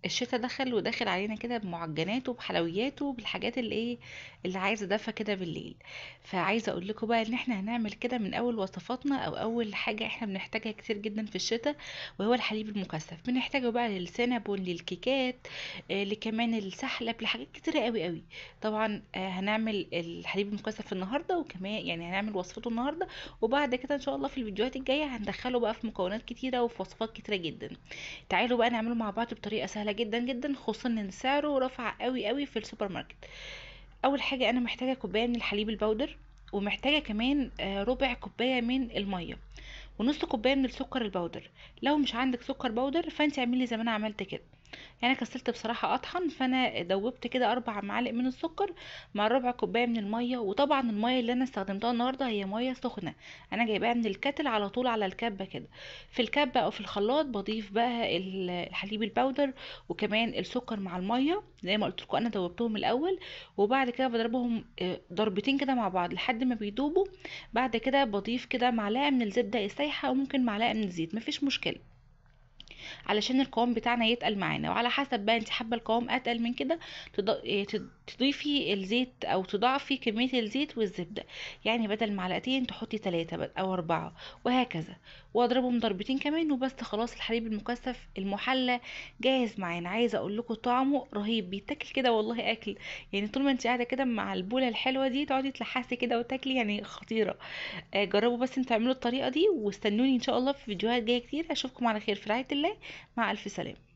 الشتا دخل وداخل علينا كده بمعجناته بحلوياته بالحاجات اللي ايه اللي عايزه دفى كده بالليل. فعايزه اقول لكم بقى ان احنا هنعمل كده من اول وصفاتنا او اول حاجه احنا بنحتاجها كتير جدا في الشتاء، وهو الحليب المكثف. بنحتاجه بقى للسينابون للكيكات، لكمان السحلب لحاجات كتيره قوي قوي. طبعا هنعمل الحليب المكثف النهارده، وكمان يعني هنعمل وصفته النهارده، وبعد كده ان شاء الله في الفيديوهات الجايه هندخله بقى في مكونات كتيره وفي وصفات كتيره جدا. تعالوا بقى نعمله مع بعض بطريقه سهله جدا جدا، خصوصا ان سعره رفع قوي قوي في السوبر ماركت. اول حاجه انا محتاجه كوبايه من الحليب البودر، ومحتاجه كمان ربع كوبايه من الميه، ونص كوبايه من السكر البودر. لو مش عندك سكر بودر فانت اعملي زي ما انا عملت كده. يعني انا كسلت بصراحه اطحن، فانا دوبت كده 4 معالق من السكر مع ربع كوبايه من الميه. وطبعا الميه اللي انا استخدمتها النهارده هي ميه سخنه، انا جايباها من الكاتل على طول على الكبه كده. في الكبه او في الخلاط بضيف بقى الحليب البودر وكمان السكر مع الميه زي ما قلت لكم، انا دوبتهم الاول، وبعد كده بضربهم ضربتين كده مع بعض لحد ما بيدوبوا. بعد كده بضيف كده معلقه من الزبده السايحه وممكن معلقه من الزيت، مفيش مشكله، علشان القوام بتاعنا يتقل معانا. وعلى حسب بقى انت حابه القوام اتقل من كده تضيفي الزيت او تضاعفي كميه الزيت والزبده، يعني بدل معلقتين تحطي 3 او 4، وهكذا. واضربهم ضربتين كمان وبس. خلاص الحليب المكثف المحلى جاهز معانا. عايزه اقول لكم طعمه رهيب، بيتاكل كده والله اكل. يعني طول ما انت قاعده كده مع البوله الحلوه دي تقعدي تلحسي كده وتاكلي، يعني خطيره. جربوا بس انتوا تعملوا الطريقه دي، واستنوني ان شاء الله في فيديوهات جايه كتير. اشوفكم على خير في رعايه الله. مع ألف سلامة.